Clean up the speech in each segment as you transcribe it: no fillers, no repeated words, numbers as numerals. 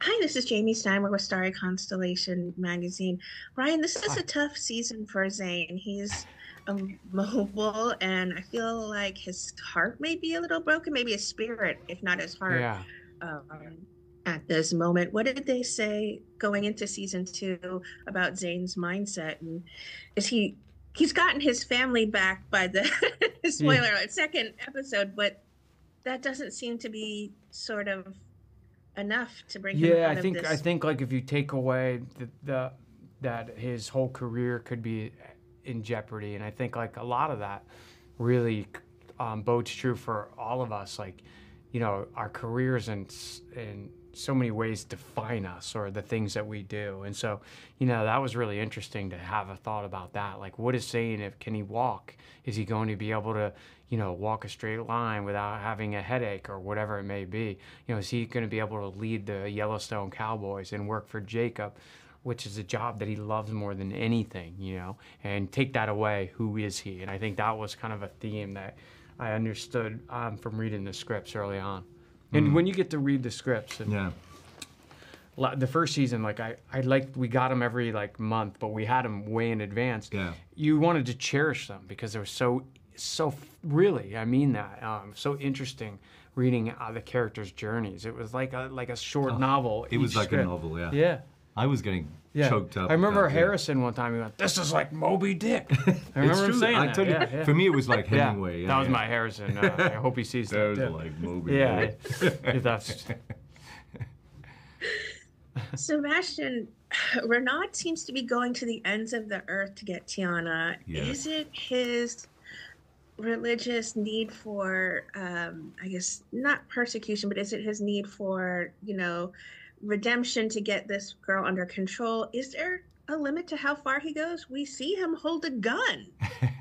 Hi, this is Jamie Steinberg with Starry Constellation magazine. Brian, this is Hi. a tough season for Zane. He's mobile, and I feel like his heart may be a little broken, maybe his spirit, if not his heart, Yeah. um, at this moment. What did they say going into season two about Zane's mindset? And is he's gotten his family back by the Yeah. spoiler alert, second episode, but that doesn't seem to be sort of enough to bring him Yeah, I out of think I this. think like if you take away the that his whole career could be in jeopardy, and I think like a lot of that really bodes true for all of us. Like, our careers in so many ways define us or the things that we do, and so that was really interesting to have a thought about that. Like, what is saying? If can he walk? Is he going to be able to walk a straight line without having a headache or whatever it may be? Is he going to be able to lead the Yellowstone Cowboys and work for Jacob, which is a job that he loves more than anything, and take that away, who is he? And I think that was kind of a theme that I understood from reading the scripts early on. And when you get to read the scripts, and Yeah. the first season, like I liked, we got them every like month, but we had them way in advance. Yeah. You wanted to cherish them because they were so really, I mean that, so interesting reading the characters' journeys. It was like a short novel. It was each like a script. novel, yeah. Yeah. I was getting Yeah. choked up. I remember with that, Harrison one time. He went, "This is like Moby Dick." I remember him true. saying I that. told you, Yeah. for me, it was like Yeah. Hemingway. Yeah, that was yeah. my Harrison. I hope he sees That that. was too. like Moby. Yeah, Dick. that's Sebastian, Renaud seems to be going to the ends of the earth to get Tiana. Yes. Is it his religious need for, I guess, not persecution, but is it his need for, redemption to get this girl under control? Is there a limit to how far he goes? We see him hold a gun.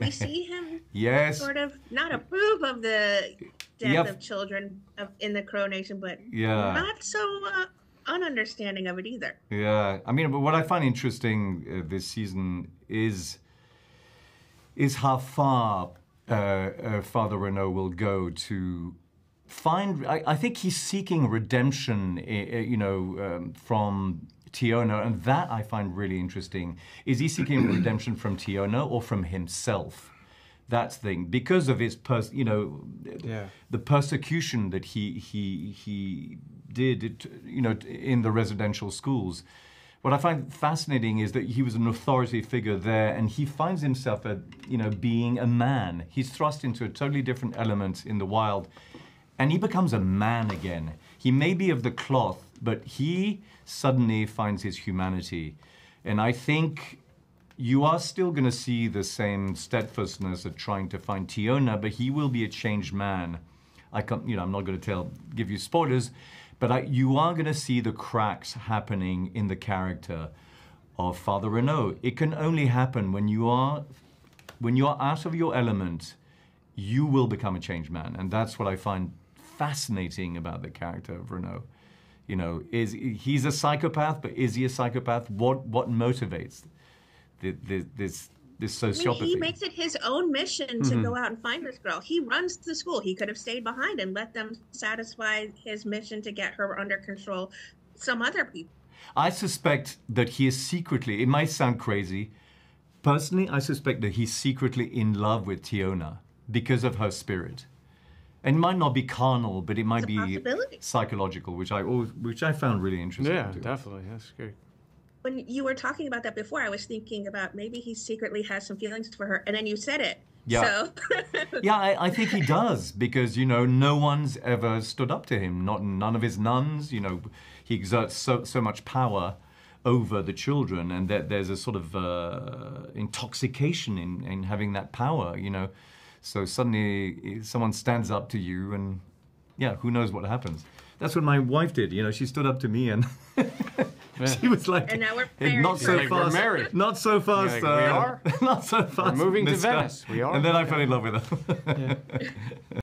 We see him Yes. sort of not approve of the death Yep. of children in the Crow Nation, but Yeah. not so ununderstanding of it either. Yeah. I mean, but what I find interesting this season is how far Father Renaud will go to find. I think he's seeking redemption, from Tiona, and that I find really interesting. Is he seeking redemption from Tiona or from himself? That's the thing, because of his, the persecution that he did, in the residential schools. What I find fascinating is that he was an authority figure there, and he finds himself, being a man. He's thrust into a totally different element in the wild, and he becomes a man again. He may be of the cloth, but he suddenly finds his humanity. And I think you are still going to see the same steadfastness of trying to find Tiona, but he will be a changed man. I'm not going to give you spoilers, but you are going to see the cracks happening in the character of Father Renaud. It can only happen when you are out of your element. You will become a changed man, and that's what I find fascinating about the character of Renaud. He's a psychopath, but is he a psychopath? What motivates this sociopathy? He makes it his own mission to go out and find this girl. He runs the school. He could have stayed behind and let them satisfy his mission to get her under control. Some other people. I suspect that he is secretly, it might sound crazy, personally, I suspect that he's secretly in love with Tiona because of her spirit. And it might not be carnal, but it might be psychological, which I found really interesting. yeah, too. definitely. That's great. When you were talking about that before, I was thinking about maybe he secretly has some feelings for her, and then you said it. Yeah. So. Yeah, I think he does, because, no one's ever stood up to him. None of his nuns, he exerts so much power over the children, and that there's a sort of intoxication in having that power, So suddenly someone stands up to you, and who knows what happens. That's what my wife did, she stood up to me, and she was like, and now we're married. not so Like, fast, we're married. not so fast, Like, we are? not so fast. We're moving to mister." Venice. We are. And then I fell in love with her. Yeah.